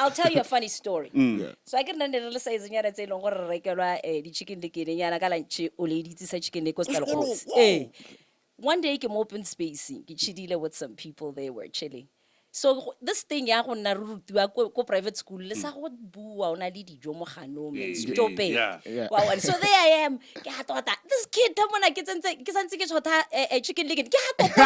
I'll tell you a funny story. So I can remember size nyana tse long gore re rekelwa di chicken lick nyana ka lunch o lady tsa chicken lick hostel house. One day ke mo open space ke chidile with some people they were chilling. So this thing ya go nna rutiwa ko private school le sa go bua ona le dijo mo ganong stop it. Wow, and so there I am ke ha tota this kid tamona ke santse ke chota chicken lick ke ha tota.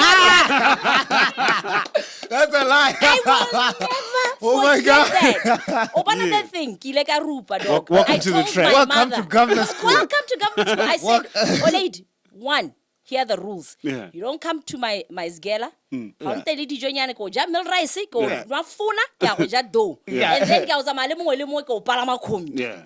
That's a lie. I will never Oh my God. that. Another thing ke ile ka rupa dog. Welcome to the track. Welcome to government school. Welcome to government school. I said, Olade, one, here are the rules. You don't come to my sgela. And then ke a uzama le mongwe le mongwe ke o palama khomi.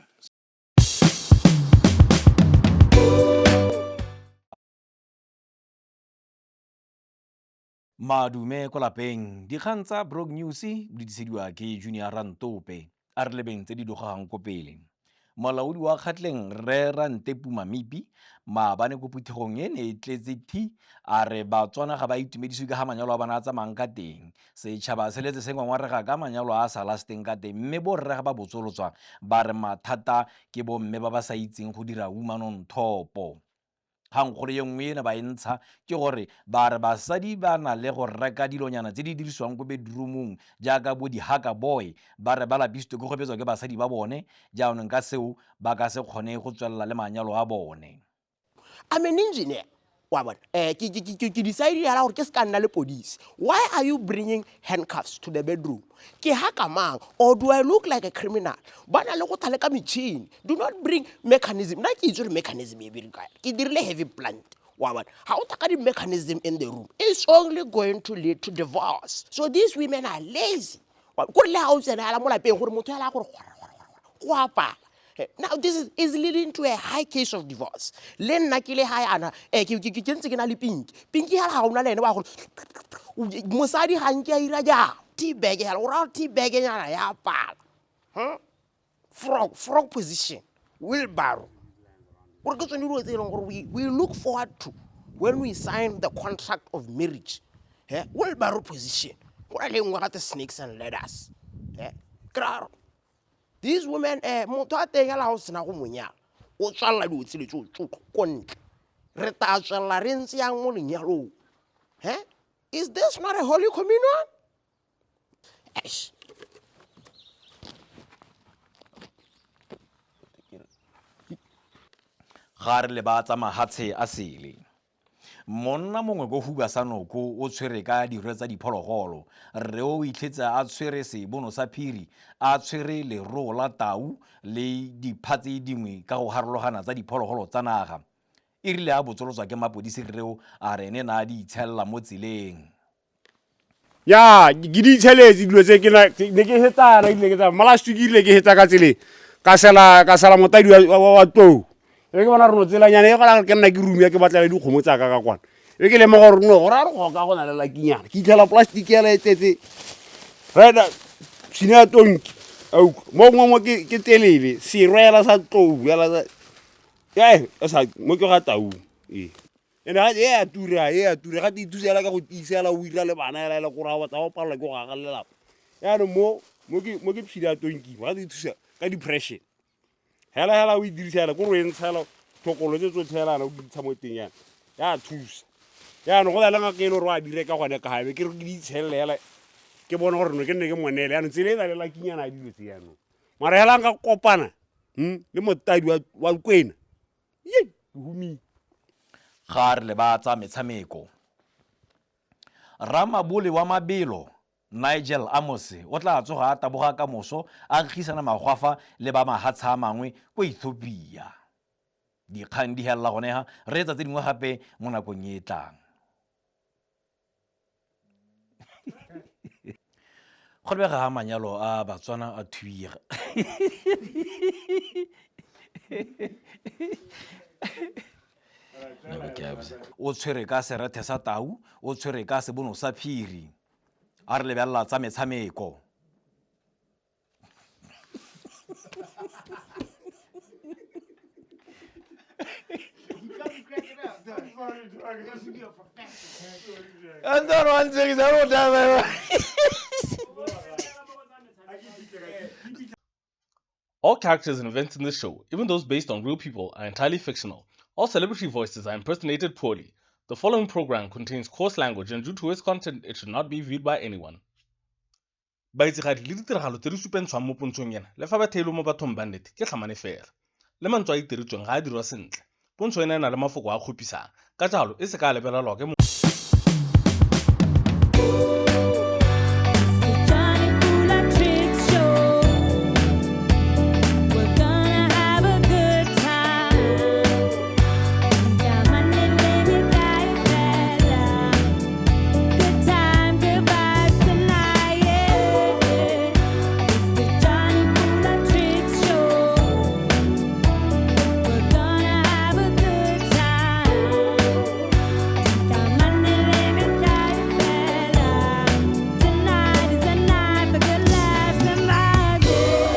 Madume ko lapeng dikgang tsa Broke News di disediwa ke Junior Rantope a re lebeng tse di dogang ko pele. Molaodi wa kgatleng re Rantepu Mamipi maabane ko phuthegong e ne e tletse thi a re Batswana ga ba itumediswe ka ga manyalo a bana a tsamayang ka teng. Setšhaba se letse se ngwangwarega ka manyalo a sa lasteng ka teng mme borre ga ba botsolotswa ba re mathata ke bomme ba ba sa itseng go dira woman on top. Hang gore ye nngwe ena ba entsha ke gore ba re basadi ba na le go reka dilonyana tse di dirisiwang go bedroomong jaaka bo di-hugger boy ba re ba lapisitswe ke go betswa ke basadi ba bone jaanong ka seo ba ka se kgone go tswelela le manyalo a bone. I'm an engineer. Ki decide ya gore ke ska nna le police. Why are you bringing handcuffs to the bedroom? Ke haka mang or do I look like a criminal? Bana le go thaleka machine. Do not bring mechanism. Na ke itse mechanism e be re ke dirile heavy plant. How the mechanism in the room is only going to lead to divorce. So these women are lazy. Now this is leading to a high case of divorce. Len nakile high ana pinky hauna le wa musadi hanke ira ja tea bag ora tea bag ya pa. Frog position wheelbarrow. We look forward to when we sign the contract of marriage. Wheelbarrow position. What are the snakes and ladders? These women, is this not a holy communion? Yes. Ga re le ba tsa mahatshe a sele monna mongwe go huba sanoko o tshwere ka dirwe tsa diphologolo re o itlhetsa a tshwere sebono sa phiri a tshwere le ro la tau le diphatse dingwe ka go harologana tsa diphologolo tsa naga e rile a botsolotswa ke mapodisi reo a re ene na di itshella mo tseleng ya ke di tsheletse dilo tse ke ne ke hetana ile ke tsa malastu ke ile ke heta ka tsele ka sala motadi wa tou e ke bona re no tselanyana e gola ke nna ke room ya ke batla le dikgomo tsa ka kwana e ke le mo gore no gore a re go ka gona le lakinyana ke itlhela plastic ya le tletse reda tsina tonki au mo ke telele se rwela sa tlou ya la ya sa mo ke ga tau ena ya tura ga di thusela ka go tisela o ira le bana ya le go ra wa tsa o palla ke go gagalela ya no mo ke pshida tonki ga di thusa ka depression hela o idirisela go re ntshela thokolo tse tso tshela o ditsa mo teng yana ya thusa ya no go la nga ke lo rwa dire ka gone ka habe ke re di tshelela ke bona gore no ke nne ke monele ya no tsele la la kinyana di letse ya no mara hela nga kopana le motadi wa kwena ye humi ga re le ba tsa metshameko Ramabole wa Mabelo Nigel Amos o tla tsoga a taboga ka moso a gisana magwafa le ba mahatsha mangwe go Ethiopia dikgang di hela gone ha re tsa tse dingwe gape mo nakong e tlang go bega ga manyalo a Batswana a thuiga o tshwere ka serethe sa tau o tshwere ka sebono sa phiri a re lebella tsa metshameko and then one thing is I don't have All characters and events in this show, even those based on real people, are entirely fictional. All celebrity voices are impersonated poorly. The following program contains coarse language, and due to its content, it should not be viewed by anyone. Baitsigadi le ditiragalo tse di supentshwang mo pontshong ena le fa ba theilwe mo bathong ba nnete ke tlhamane fela le mantswe a itiretsweng ga a dirwa sentle pontsho ena e na le mafoko a kgopisang ka jalo e se ka lebelelwa ke Jonny Pula and Triccs show. We're gonna have a good time. Good time, good vibes tonight, yeah. It's the Jonny Pula and Triccs show. We're gonna have a good time. Tonight is the night for good laughs and vibes, yeah.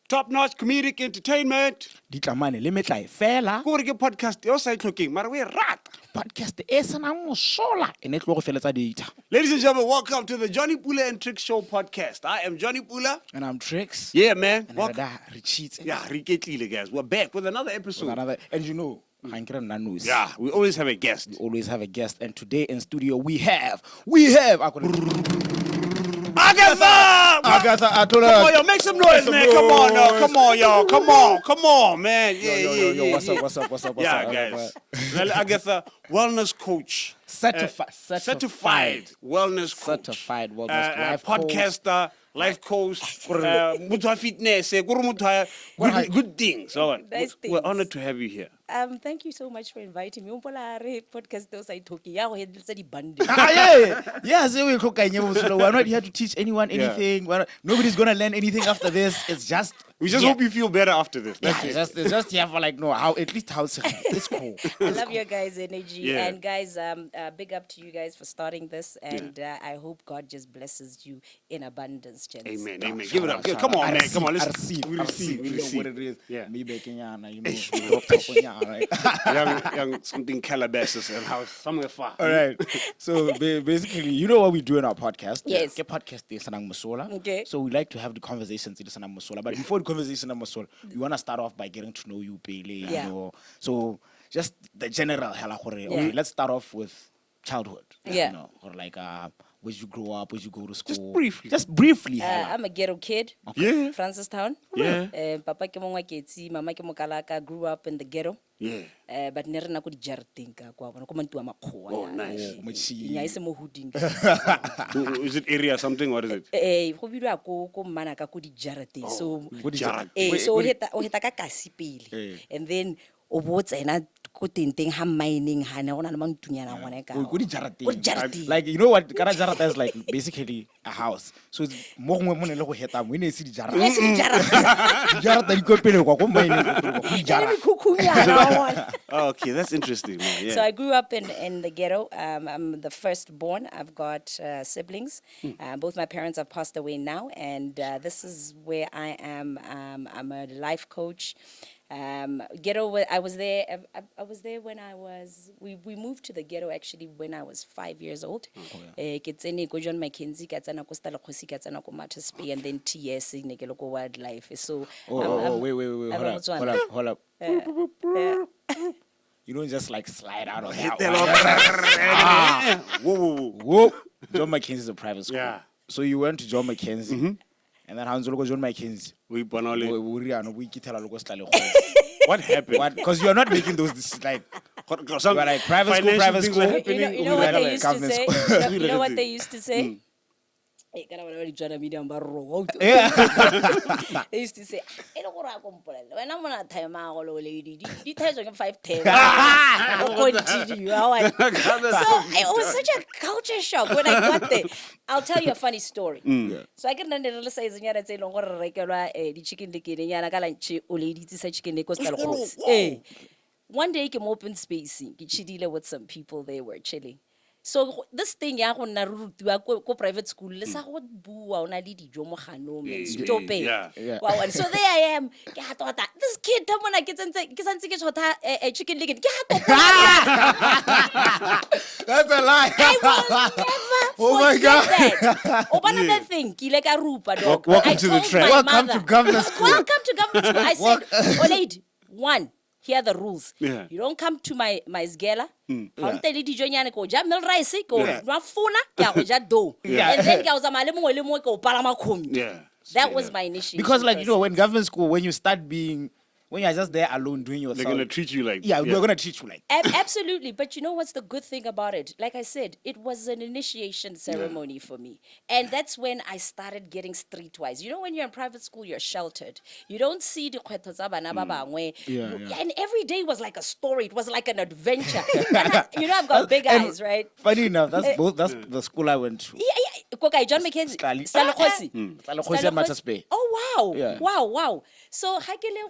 Top-notch comedic entertainment. Ditlamane le metlae fela Ko re ke podcast yo sa itlhokeng mara we rata. podcast e senang mosola e ne tlo go feletsa data. Ladies and gentlemen, welcome to the Jonny Pula and Triccs show podcast. I am Jonny Pula. And I'm Tricks. Yeah, man. And Welcome. re cheats. Yeah, re ketlile, guys. We're back with another episode. Another, and you know, news. Yeah, we always have a guest. We always have a guest, and today in studio we have Agatha Atlholang. Come on, yo, make some noise, man. Come on, no. Come on, yo. Come on, man. Yeah, Yo, yeah. what's up? Yeah, guys. Well, Agatha, wellness coach. Certified wellness coach. Certified wellness life podcaster, life coach, muthu wa fitness, good things. So, Nice we're things. honored to have you here. Thank you so much for inviting me. Umpola re podcast teo sa ithoki ya go headletsa di bundle. Yeah, so we're not here to teach anyone anything. Nobody's gonna learn anything after this. It's just We just hope you feel better after this. That's it. it's just here for like at least how it's cool. I love your guys' energy. Yeah. And guys, big up to you guys for starting this. And I hope God just blesses you in abundance, gents. Amen. Give it up. Come on, man. Come on. Let's receive. We receive. You know what it is. Yeah. Me baking you know. Right? young something Calabasas and house somewhere far. All right. So basically, you know what we do in our podcast? Yes. Ke podcast is sanang masola. Okay. So we like to have the conversations in sanang masola. But before the conversation of masola, we want to start off by getting to know you, Pele. Yeah. You know. So just the general hela gore. Yeah. Okay, let's start off with childhood. Yeah. You know, or like where'd you grow up? Where'd you go to school? Just briefly. hela. I'm a ghetto kid. Yeah. Francistown. Yeah. Papa ke mongwa ketsi, mama ke mokalaka, grew up in the ghetto. Yeah. But ne re na ko di jareteng ka kwa bona ko mantua makgowa. Oh, nice. Nya ise mo huding. Is it area something? What is it? Go bidwa ko mana ka ko di jareteng. So Jarate. so o heta ka kasi pele. And then o botsa ena ko tenteng ha mining ha ne gona le mantunyana ngwana ka. Go di jarateng. Go di jarateng. Like you know what? Kara jarata is like basically a house. So it's mo gongwe mo ne le go heta mo ne se di jarata. Yes, di jarata. Jarata di ko pele kwa ko mine go di jarata. Oh, okay, that's interesting, man. Yeah. So I grew up in the ghetto. I'm the firstborn. I've got siblings. Both my parents have passed away now, and this is where I am. I'm a life coach. Ghetto. I was there. I was there when I was. We moved to the ghetto actually when I was 5 years old. Ketsene ko John Mackenzie, katsana ko Stella Khosi, katsana ko Matthews Bay, and then TS ne ke lo ko wildlife. So Wait. Hold up. You don't just like slide out of that one. Whoa. John Mackenzie is a private school. Yeah. So you went to John Mackenzie. And then Hans John Mackenzie. We banale. What happened? Because you are not making those like Some you are like private financial school. things were You know what they used to Government say? school. You know what they used to say? Hey, kana bana ba di tswana medium ba ro. They used to say, "E le gore a kompolele. Wena mona time a go lo lady. Di thaiso ke 510." Go continue. So it was such a culture shock when I got there. I'll tell you a funny story. So I get nne re le size nyana tse leng gore re rekelwa di chicken licken nyana ka lunch o lady tsa chicken ko style go. One day ke mo open space ke chidile with some people they were chilling. So this thing ya go nna re rutiwa ko private school le sa go bua o na le dijo mo ganong stop it. Yeah. Wow, and so there I am. Ke ha tota this kid ta mona ke santse ke tshotha chicken licken. Ke ha That's a lie. I will never Oh my forget God. that. Another thing, ke ile ka rupa dog. Welcome I to the told track. my Welcome mother, to government school. Welcome to government school. I said, Olade, one, here are the rules. Yeah. You don't come to my sgela. Ha o ntele dijo nyane ko ja meal rice ko nwa funa ke a go ja dough. And then ke a o tsamaya le mongwe le mongwe ke o palama khomi. Yeah. That was my initiation. Because like, you know, when government school, when you start being, when you're just there alone doing your They're thing. gonna treat you like We're going to teach you like. Absolutely. But you know what's the good thing about it? Like I said, it was an initiation ceremony for me. And that's when I started getting streetwise. You know, when you're in private school, you're sheltered. You don't see the kgwetho tsa bana ba bangwe. And every day was like a story. It was like an adventure. And I've got big eyes, right? Funny enough, that's the school I went to. Yeah. Kokai, John McKenzie. Stalekgosi. Stalekgosi and Matters Bay. Oh, wow. Yeah. Wow. So, ha ke le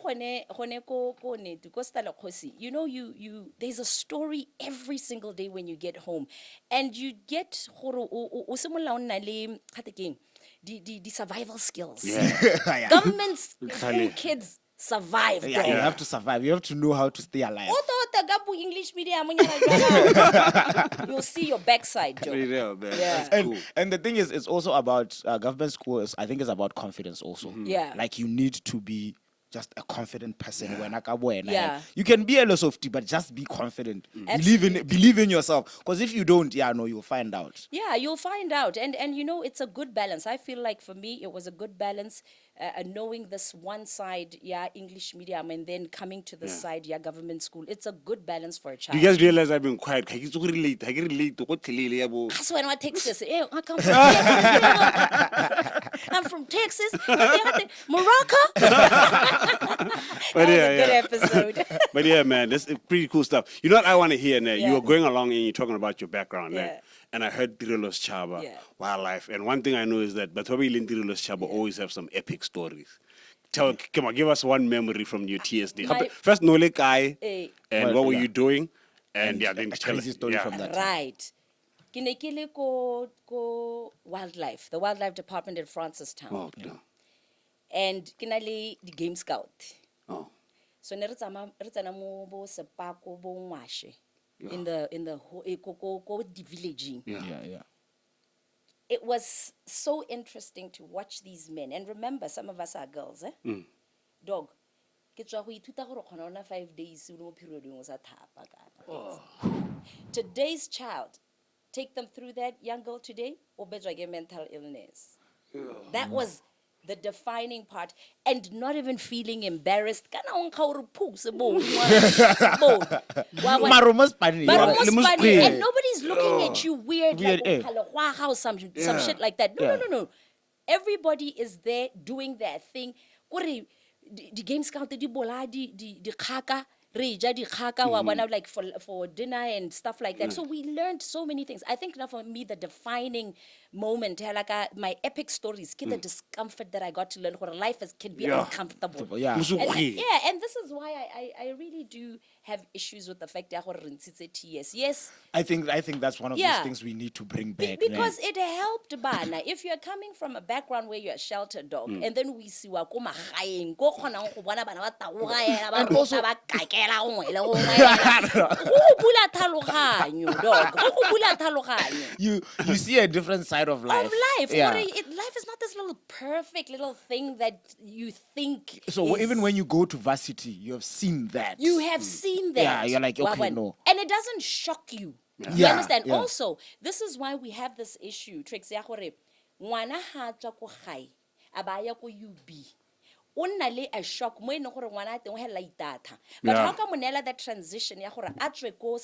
gone ko netu ko Stalekgosi, you know, you there's a story every single day when you get home. And you get gore o simolla o nna le khatekeng the survival skills. Yeah. Government's kids survive. Yeah, bro. you have to survive. You have to know how to stay alive. English medium, you'll see your backside, Joe. Yeah, man. Yeah. That's cool. And the thing is, it's also about government school. I think it's about confidence also. Yeah. Like you need to be just a confident person. Yeah. You can be a softy, but just be confident. Believe in yourself. Because if you don't, you'll find out. Yeah, you'll find out. And you know, it's a good balance. I feel like for me, it was a good balance. Knowing this one side, English medium, and then coming to the side, government school. It's a good balance for a child. Do you guys realize I've been quiet? I can relate. That's when I Texas. I come from I'm from Texas. Morocco. But Good episode. But yeah, man, this is pretty cool stuff. You know what I want to hear now? Yeah. You were going along and you're talking about your background, Yeah. and I heard Tirilos Chaba, Yeah. wildlife. And one thing I know is that Batobi and Tirilos Chaba always have some epic stories. Come on, give us one memory from your TSD. My- First, Nole Kai, and Well, what were yeah. you doing? And then a tell crazy us. story from that. Right. Ke ne ke le ko wildlife, the wildlife department in Francistown. Oh, no. And ke na le the game scout. Oh. So ne re tsena mo bo sepako bo ngwashe in the ko the villaging. Yeah. It was so interesting to watch these men. And remember, some of us are girls, Dog. Ke tswa go ithuta gore khona ona 5 days o mo period o sa thapa kana. Today's child, take them through that, young girl today, or better get mental illness. That was the defining part, and not even feeling embarrassed. Kana on ka o poo se bo. Maroma's funny. But Yeah. almost Lemons funny, play. and nobody's looking at you weird, Weird, like how some shit like that. No. Everybody is there doing their thing. Kore the game scout di bola di khaka re ja di khaka wa bona like for dinner and stuff like that. So we learned so many things. I think now for me the defining moment, like my epic stories, the discomfort that I got to learn, where life can be uncomfortable. Yeah. And this is why I really do have issues with the fact that yes. I think that's one of those things we need to bring back. Because it helped bana. If you're coming from a background where you're a sheltered dog, and then we see wa ko magaeng ko kgonang go bona bana ba taboga ba also ba kakela ngwe le go bula tlhaloganyo dog go bula tlhaloganyo. You see a different side of life. Yeah. Life is not this little perfect little thing that you think. So is, even when you go to varsity, you have seen that. you have seen that. Yeah, you're like, okay, no. And it doesn't shock you. You Yeah, understand? yeah. Also, this is why we have this issue, Tricks, ya gore ngwana ha tswa ko gae a ba ya ko UB. O nna le a shock mo ene gore ngwana a teng o hela itata. But how come monela that transition ya gore a tswe ko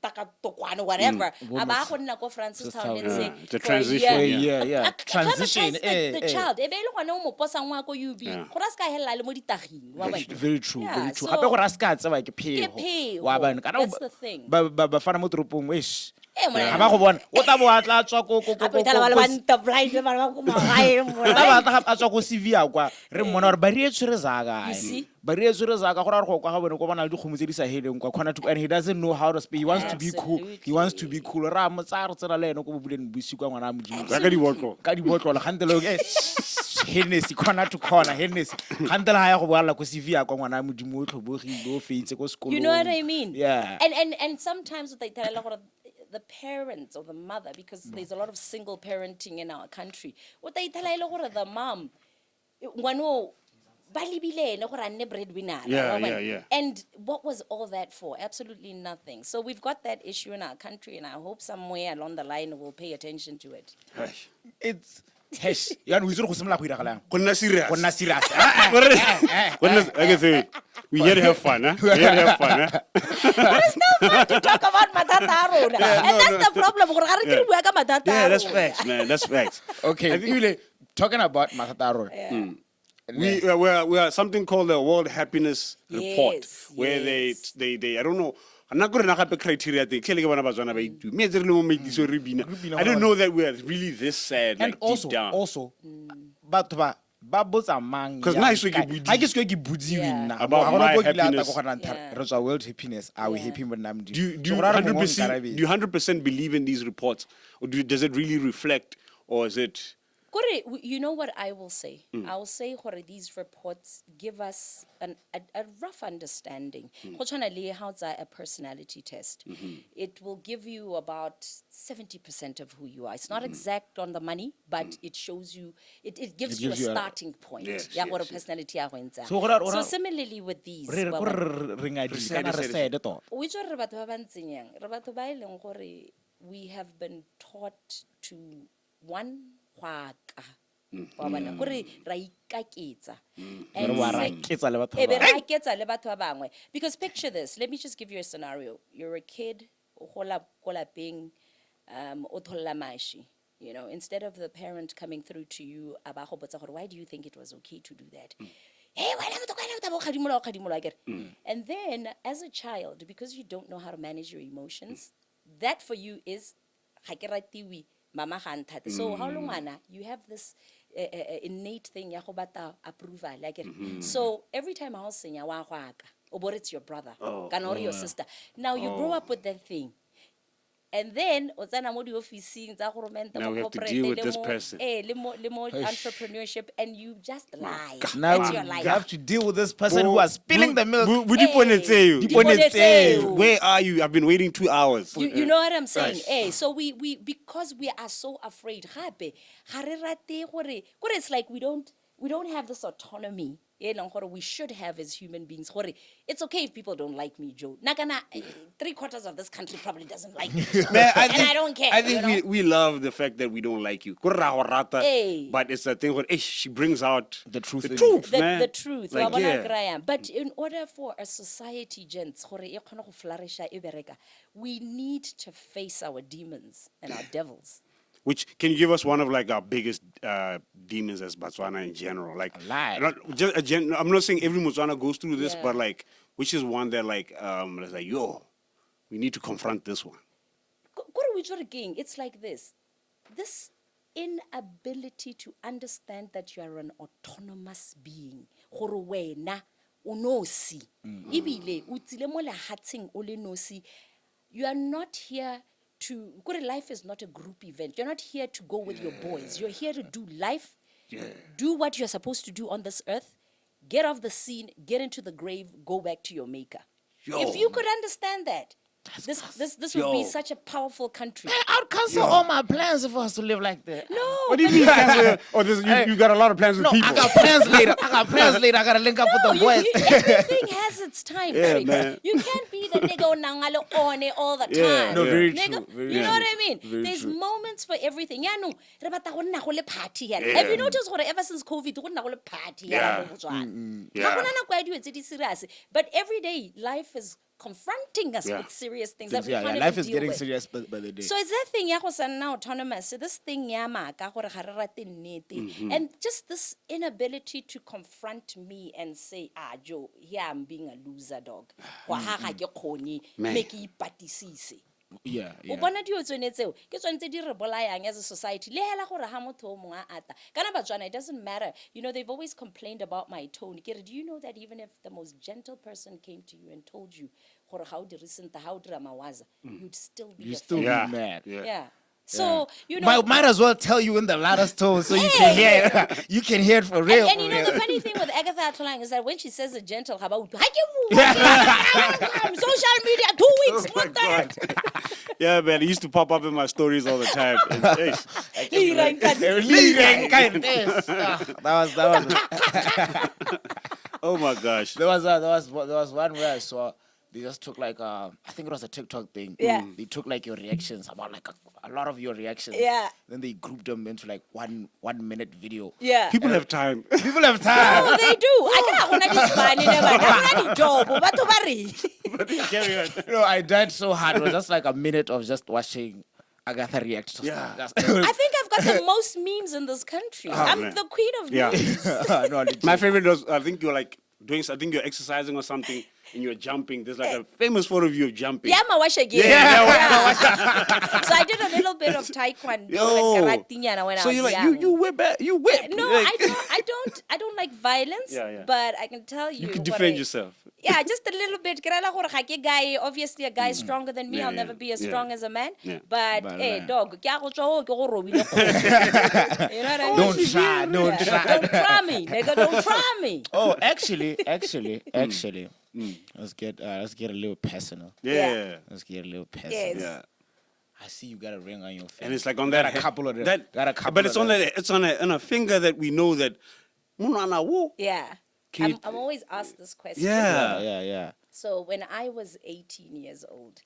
Takatokwane, whatever. Aba go nna ko Francistown and say The for a transition, year. Yeah. Transition. The child. Ebe le gone o mo posa ngwa ko UB. Gore ska hella le mo ditaging. Wa bona? Very true. Yeah, Gape so- gore a ska tsaba ke Ke phego. phego. Wa bona, kana That's the thing. ba fana mo toropong wesh. ga ba go bona o tla bo a tla tswa ko a tswa ko CV a kwa re mmona gore ba re tshwere zaka You see? ba re tshwere zaka go ra re go kwa ga bone ko bona le dikgomo tse di sa heleng kwa khona and he doesn't know how to speak. He wants to be cool. He wants to be cool. Ra mo tsa re tsela le ene ko buleng busi kwa ngwana a modimo Ka dibotlo. ka dibotlo gantele Hennessy corner to corner Hennessy gantele ha ya go boala ko CV a kwa ngwana a modimo o tlhobogile o feitse ko sekolong. You know what I mean? Yeah. And sometimes what they tell the parents or the mother, because there's a lot of single parenting in our country. What they tell the mom, ngwano ba lebile ene gore a nne breadwinner. Yeah. And what was all that for? Absolutely nothing. So we've got that issue in our country, and I hope somewhere along the line we'll pay attention to it. It's yan we go simla go iragalang Go nna serious. go nna serious. We here to have fun, huh? We here to have fun, huh? But it's still fun to talk about mathata a rona. And that's the problem. Gore ga re ke re bua ka mathata a Yeah, that's rona. facts, man. That's facts. Okay, Yule, talking about Matataro. We are something called the World Happiness Report, Yes, where yes. they I don't know. I'm not going to have the criteria. They clearly want to Botswana Baby do. Me, I don't know that we are really this sad. And like, also, deep down. but ba botsa mang 'Cause na iso ke budi. I guess go ke budi Yeah. wina About my happiness. Yeah. re tswa world happiness are we Yeah. happy with nam Do you 100% believe in these reports, or does it really reflect, or is it? Kore, you know what I will say? I will say gore these reports give us a rough understanding. Go tshwana le ha o tsaya a personality test. It will give you about 70% of who you are. It's not exact on the money, but it shows you, it gives you a gives you a- starting point. Yes, Ya yes, gore yes. personality ya go ntsa. So gore- So similarly with these. re ba- nga di kana re said to o itse gore re batho ba ba ntseng yang re batho ba e leng gore we have been taught to one gwaka wa bona gore ra ikaketsa and wa ra sec- ketsa le batho e be ba ra iketsa le batho ba bangwe. Because picture this, let me just give you a scenario. You're a kid o gola ko lapeng o tholla mashi, you know, instead of the parent coming through to you aba go botsa gore why do you think it was okay to do that? Hey, and then as a child, because you don't know how to manage your emotions, that for you is ga ke ratiwe, mama ga nthate. So how long you have this innate thing ya go bata approval like it. So every time I senya wa gwaka o bore it's your brother kana or your sister. Now you grow up with that thing. And then o tsena mo di officing tsa government Now mo we have to corporate, deal with le this mo- person. le mo entrepreneurship, and you just lie. now That's you your life. have to deal with this person who is spilling the milk Hey. Where are you? I've been waiting 2 hours. You know what I'm saying? So we because we are so afraid, gape ga re rate gore it's like we don't have this autonomy. We should have as human beings. It's okay if people don't like me, Joe. Nakana 3/4 of this country probably doesn't like me. Man, And I don't care. I think you know? we love the fact that we don't like you. Hey. But it's a thing where she brings out The truth in you. truth, the, man. the truth. Like, Wa bona yeah. kry-a. But in order for a society, gents, gore e kgone go flourisha, e bereka, we need to face our demons and our devils. Which can you give us one of like our biggest demons as Botswana in general? Like, lie. I'm not saying every Botswana goes through this, Yeah. but like, which is one that like, it's like, yo, we need to confront this one. It's like this inability to understand that you are an autonomous being. Gore wena o nosi. Ebile o tsile mo lehatsheng o le nosi. You are not here to life is not a group event. You're not here to go with your boys. You're here to do life. Do what you're supposed to do on this earth. Get off the scene, get into the grave, go back to your maker. If you could understand that, this would be such a powerful country. I'd cancel all my plans if I was to live like that. No, What do you mean? You got a lot of plans with No, people. I got plans later. I gotta link up with the boys. everything has its time. Yeah, Tricks. man. You can't be the nigga nangalo on it all the time. Yeah, no, very Nigga, true, very you know true. what I mean? Very There's true. moments for everything. Yeah, no. Re bata go nna go le party here. Have you noticed what ever since COVID go nna go le party here Yeah. mo Botswana? Yeah. Ga gona nako ya dilo tse di serious. But every day life is confronting us Yeah. with serious things that we Yeah, can't life even is deal getting with. serious by the day. So it's that thing ya go sa nna autonomous. So this thing ya maka gore ga re rate nnete. And just this inability to confront me and say, Joe, here I'm being a loser dog. Wa ha ga ke kgone, Man. me ke ipatisise. Yeah, o bona dio tsone tseo ke tsone tse di re bolayang as a society le hela gore ha motho o mongwe a ata kana Batswana, it doesn't matter. You know, they've always complained about my tone. Do you know that even if the most gentle person came to you and told you gore ga o dirisenta ha o dira mawaza, you'd still be You offended. still be Yeah. mad. Yeah. So, you know, Might as well tell you in the loudest tone so you can hear it. You can hear it for real. and you know, the funny thing with Agatha Atlholang is that when she says a gentle, how about social media 2 weeks, Oh my God. Yeah, man, it used to pop up in my stories all the time. And, That was oh my gosh. there was one where I saw they just took like I think it was a TikTok thing. Yeah. They took like your reactions, about like a lot of your reactions. Yeah. Then they grouped them into like one minute video. Yeah. People have time. People have time. Oh, they do. Carry on. You know, I died so hard. It was just like a minute of just watching Agatha react. Yeah. I think I've got the most memes in this country. I'm man. the queen of Yeah. memes. No, legit. My favorite was, I think you're like I think you're exercising or something and you're jumping. There's like a famous photo of you jumping. Yeah, my wash again. Yeah. So I did a little bit of taekwondo, Yo. like karateñana when So I was you're like, young. you whip it, you whip. No, Like, I don't like violence. Yeah. But I can tell you. You can what defend I- yourself. Yeah, just a little bit. Guy, obviously a guy stronger than me. Yeah, I'll yeah, never be as yeah. strong as a man. Yeah. But hey, dog, you know what I mean? Don't try, don't Yeah. try. Don't try me, nigga. Don't try me. Oh, actually, let's get a little personal. Yeah. Let's get a little personal. Yes. Yeah. I see you got a ring on your finger. And it's like on Got that a couple of them. that- Got a couple but of it's on them. that it's on a finger that we know that Munana wo. Yeah. Can I'm always asked this question. Yeah. Yeah. So when I was 18 years old,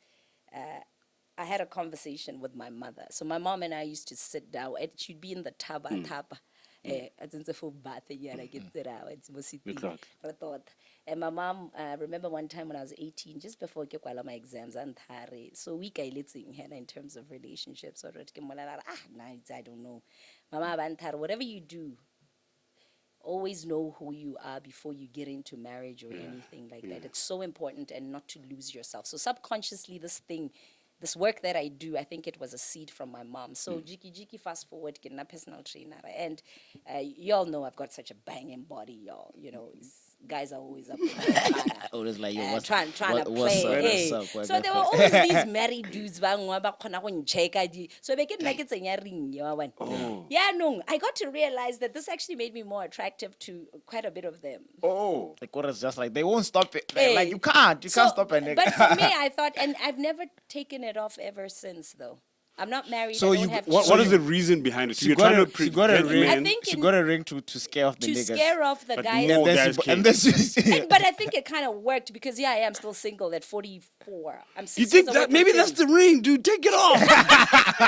I had a conversation with my mother. So my mom and I used to sit down, and she'd be in the taba. And my mom, remember one time when I was 18, just before I got my exams, so we in terms of relationships. Or I don't know. Mama, whatever you do, always know who you are before you get into marriage or anything like that. It's so important, and not to lose yourself. So subconsciously, this work that I do, I think it was a seed from my mom. So Jiki, fast forward, getting a personal trainer. And y'all know I've got such a banging body, y'all. You know, guys are always up in the Always like, yo, trying to what's play. up, what's So up? there were always these married dudes ba kgona go ncheka di. So they get like it's a ring. Yeah, no. I got to realize that this actually made me more attractive to quite a bit of them. Oh. Like, what is just like, they won't stop it. Hey. Like, you can't stop it. But for me, I thought, and I've never taken it off ever since, though. I'm not married. So I don't have what children. is the reason behind it? So She you're got trying a- to she got a prevent ring. I men. think She in- got a ring to scare off the to niggas. scare off the But guys. more And then guys she, came. and then she, But I think it kind of worked because I am still single at 44. I'm 6 You think years away that from maybe that's 30. the ring, dude? Take it off.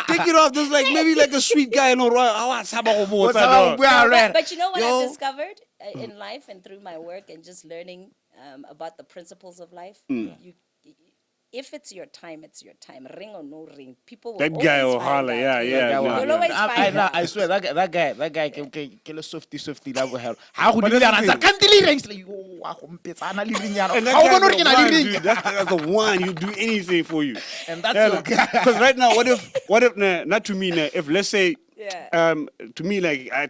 Take it off. There's like maybe like a sweet guy in a What's up? But you know what Yo. I've discovered in life and through my work and just learning about the principles of life? If it's your time, it's your time. Ring or no ring, people will That guy always will find holler. out. Yeah. You'll always find out. I swear that guy can softy level hell. How could But you that's the answer? Can't delete rings like And that guy's the one, dude. That's the one. He'll do anything for you. And that's your guy. Because right now, what if not to me, if let's say, Yeah. to me, like, Yeah.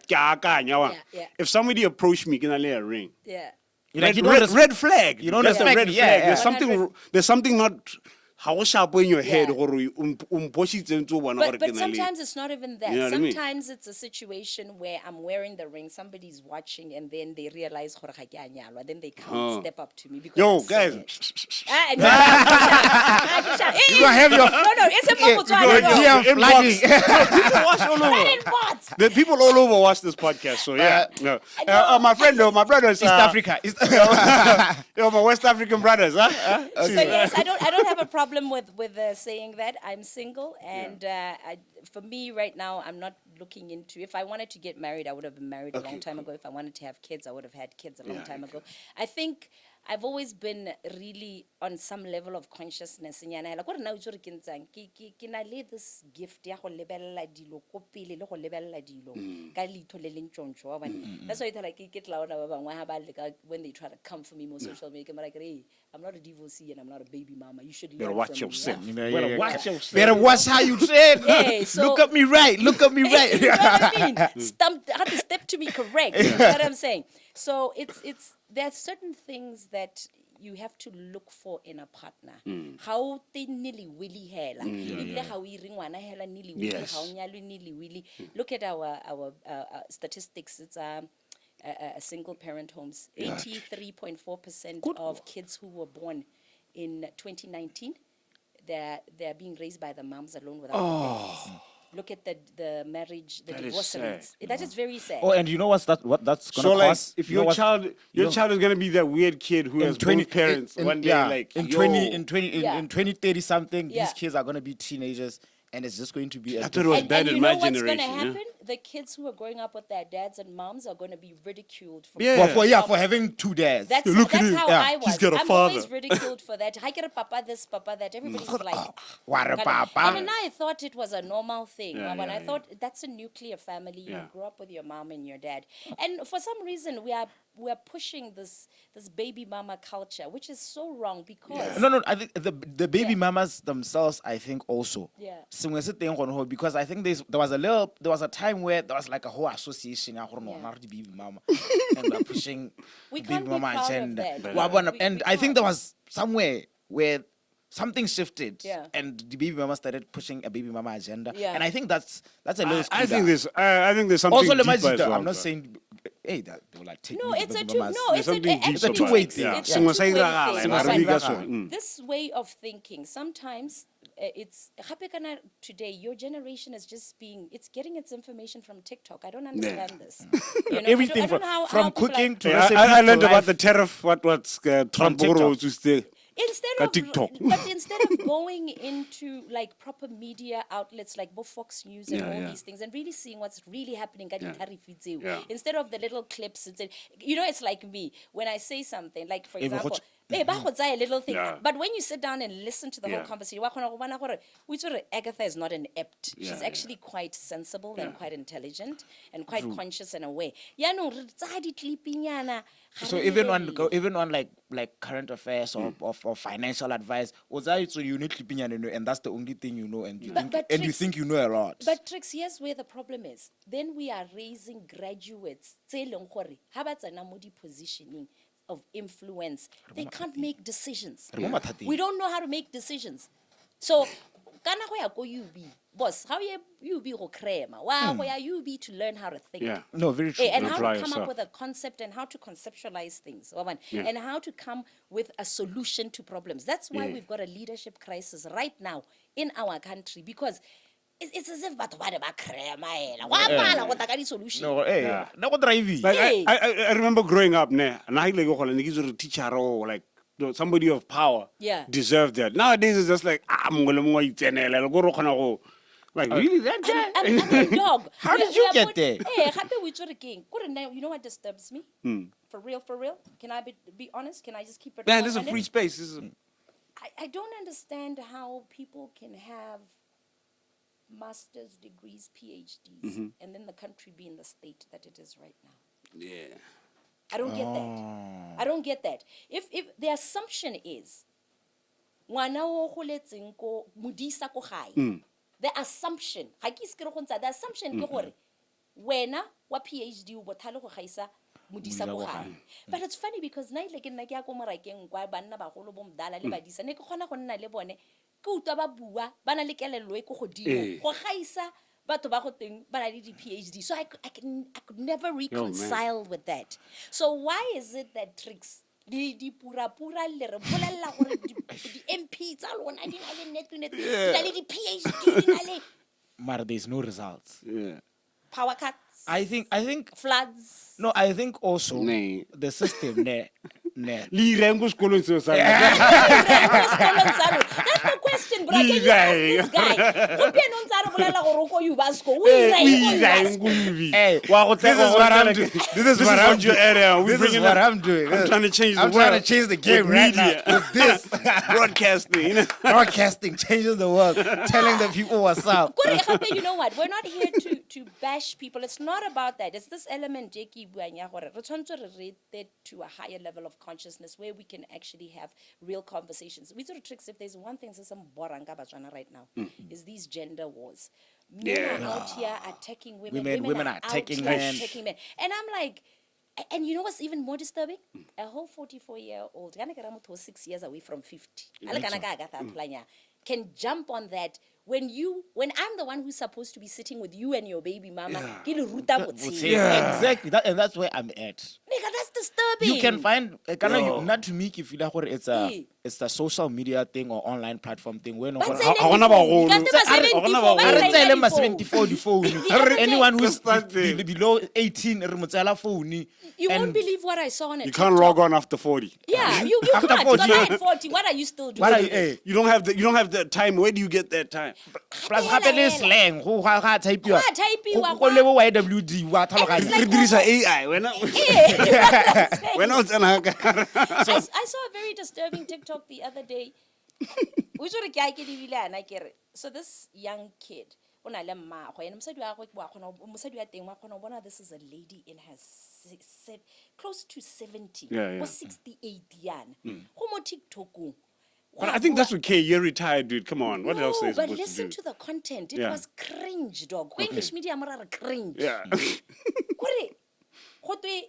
if somebody approached me, can I lay a ring? Yeah. Like, you red, don't red flag. you don't That's a respect red me, flag. yeah, There's yeah. something. There's something not. How sharp in your head, Yeah. or But sometimes it's not even that. You know what I mean? Sometimes it's a situation where I'm wearing the ring, somebody's watching, and then they realize, "Gore ga ke a nyalwa," then they come Oh. step up to me because Yo, I'm saying guys. it. No, Hey, You gonna have your- no, it's a Botswana, Your no. DM Inbox. flooding. People watch all over. Right in bots. The people all over watch this podcast, so yeah. No. My friend, my brothers, East Africa. yo, my West African brothers, huh? So yes, I don't have a problem with saying that I'm single, and for me right now, I'm not looking into. If I wanted to get married, I would have been married a long time ago. If I wanted to have kids, I would have had kids a long time ago. I think I've always been really on some level of consciousness. Nyana hela, kore na utse gore ke ntsang, ke na le this gift ya go lebella dilo ko pele le go lebella dilo ka leitho le leng tjontjo wa bona. That's why I tell like ke tla ona ba bangwe ha ba leka when they try to come for me on social media, I'm like, hey, I'm not a divorcee and I'm not a baby mama. You should Better learn watch from yourself. me. Better watch yourself. Better watch how you tread. Yeah, so- Look at me right. Look at me right. You know what I mean? Have to step to be correct. You know what I'm saying? So it's there are certain things that you have to look for in a partner. How they nilly willy hela. How we ring one hela nilly willy. Yes. How nyalu nilly willy. Look at our statistics. It's single parent homes. 83.4% of kids who were born in 2019, they're being raised by the moms alone without the parents. Look at the marriage, the That is divorce sad. rates. That is very sad. Oh, and you know what that's So gonna like, cost? if You know your what's- child is gonna be that weird kid who has both parents one day, like in yo, 2030 something, Yeah. these kids are gonna be teenagers, and it's just going to be. I thought it was bad and in you my know what's generation. going to yeah? happen? The kids who are growing up with their dads and moms are going to be ridiculed for Yeah. for having two dads. That's Look at that's him. how Yeah, I was. he's got a I'm father. always ridiculed for that. I get a papa this, papa that. Everybody's like, What a kinda- papa. And then I thought it was a normal thing. Yeah, When yeah, I thought that's a nuclear family. You Yeah. grew up with your mom and your dad, and for some reason we are pushing this baby mama culture, which is so wrong because No, I think the baby mamas themselves, I think also. Yeah. Sengwe se teng gone ho, because I think there was a time where there was like a whole association ya gore no, Yeah. na re di baby mama, and we're pushing We baby can't be mama proud of agenda. that. Wa bona, We and I think can't. there was somewhere where something shifted, Yeah. and the baby mama started pushing a baby mama agenda, Yeah. and I think that's a little. I think screwed up. I think there's something Also, deeper as Lemajita, well, I'm not bro. saying, hey, that they will like take No, me to it's a baby two. mamas. No, There's it's a something deep It's a actually, two-way it's thing. a Yeah. Sengwe sa two-way iragala, thing. and Sengwe sa I really guess iragala. so. This way of thinking, sometimes it's gape kana today, your generation is just it's getting its information from TikTok. I don't understand this. You know, Everything I don't know how from people are- cooking to Yeah, recipes I to learned about life. the tariff. What's Trump TikTok. to stay. Instead Ka of TikTok. but instead of going into like proper media outlets like Fox News and Yeah, all yeah. these things and really seeing what's really happening at Yeah. instead of the little clips, it's like me when I say something like, for example, ba go tsaya a little thing, Yeah. but when you sit down and listen to the whole Yeah. conversation, wa kgona go bona gore, o itse gore Agatha is not an apt. Yeah, She's yeah. actually quite sensible and quite intelligent and quite conscious and aware. Yaanong re tsaya di-clippinyana, ga So re even on like current affairs or financial advice, so you need clipping and that's the only thing you know, and you But think Tricks- you know a lot. But Tricks, here's where the problem is. Then we are raising graduates tse leng gore ha ba tsena mo di-positioning of influence. They can't make decisions. Re mo mathateng. We don't know how to make decisions. So, kana go ya ko UB, boss, how you UB go crema? Wa go ya UB to learn how to think. Yeah. No, very true. And how Apply to come yourself. up with a concept and how to conceptualize things, Yeah. and how to come with a solution to problems. That's why Yeah. we've got a leadership crisis right now in our country, because it's as if batho ba re ba crema hela. Wa pala go tla ka di-solution. No, hey, Yeah. no go drive. Like Hey. I remember growing up, and I like a teacher or like somebody of power Yeah. deserved that. Nowadays it's just like like really that guy. I'm a dog. How did you get there? Hey, happy with your king. You know what disturbs me? For real. Can I be honest? Can I just keep it? Man, this is a 100? free space. This is I don't understand how people can have master's degrees, PhDs, and then the country be in the state that it is right now. yeah. I don't get that. I don't get that. If the assumption is ngwana o goletseng ko modisa ko gae, the assumption ga ke iskere go ntsa the assumption ke gore wena wa PhD o bothale go gaisa modisa ko gae. But it's funny because na ile ke nna ke ya ko morakeng kwa banna bagolo bo mdala le badisa ne ke kgona go nna le bone ke utlwa ba bua ba na le kelello e go godimo go gaisa batho ba go teng ba na le di-PhD. So I could never reconcile with that. So why is it that Tricks di pura le re bolella gore di-MP tsa lona di na le net di na le di-PhD di na le But there's no results. Yeah. power cuts, I think floods? no, I think also Nee. the system Le ireng ko sekolong seo sa- That's the question. question, bro. Can you ask this guy? Gompieno ntse a re bolela gore o ko Ubasco. O ira eng ko Ubasco? Hey, Wa go this is tla- what wa I'm go doing. tla- This is this what is I'm what your doing. area. We This is bringing what up- I'm doing. I'm trying to change the I'm trying to world change the with game right now media. with this. Broadcasting, you know. Broadcasting changes the world, telling the people what's up. Kore gape, you know what? We're not here to bash people. It's not about that. It's this element Jackie buang ya gore re tshwantse re rate it to a higher level of consciousness where we can actually have real conversations. We sort of tricks if there's one thing that's some borang ka Botswana right now is these gender wars. Men are out here attacking women. Women are out attacking here men. attacking men. And I'm like, and you know what's even more disturbing? A whole 44-year-old, 6 years away from 50, Agatha Atlholang, can jump on that when I'm the one who's supposed to be sitting with you and your baby mama. Ke le ruta botshelo. Exactly. And that's where I'm at. Nigga, that's disturbing. You can find not to me if you like it's the social media thing or online platform thing where no But one- say ha gona phone. bagolo. Ka tseba Ha re- 74, ha gona ba bagolo. Re ira tsele eng ma ka phone? 74 di phone. Yeah. Anyone who's That's that thing. below 18 re mo tsela phone. You won't And believe what I saw on it. You can't log on after 40. Yeah, you After can't. 40. You're at 40. What are you still doing? What are you, eh? You don't have the time. Where do you get that time? Plus gape le slang go ga type Go a type-iwa, go le bo YWD wa tlhaloganya. Re dirisa AI. When I when I was in I saw a very disturbing TikTok the other day. So this young kid, mosadi wa teng wa kgona go bona this is a lady in her close to 70 Yeah. or 68 yana. Go mo TikTokong. But I think that's okay. You're retired, dude. Come on. What else are you But supposed listen to to do? the content. It Yeah. was cringe, dog. Go English media mara cringe. Yeah. Kore, gotwe,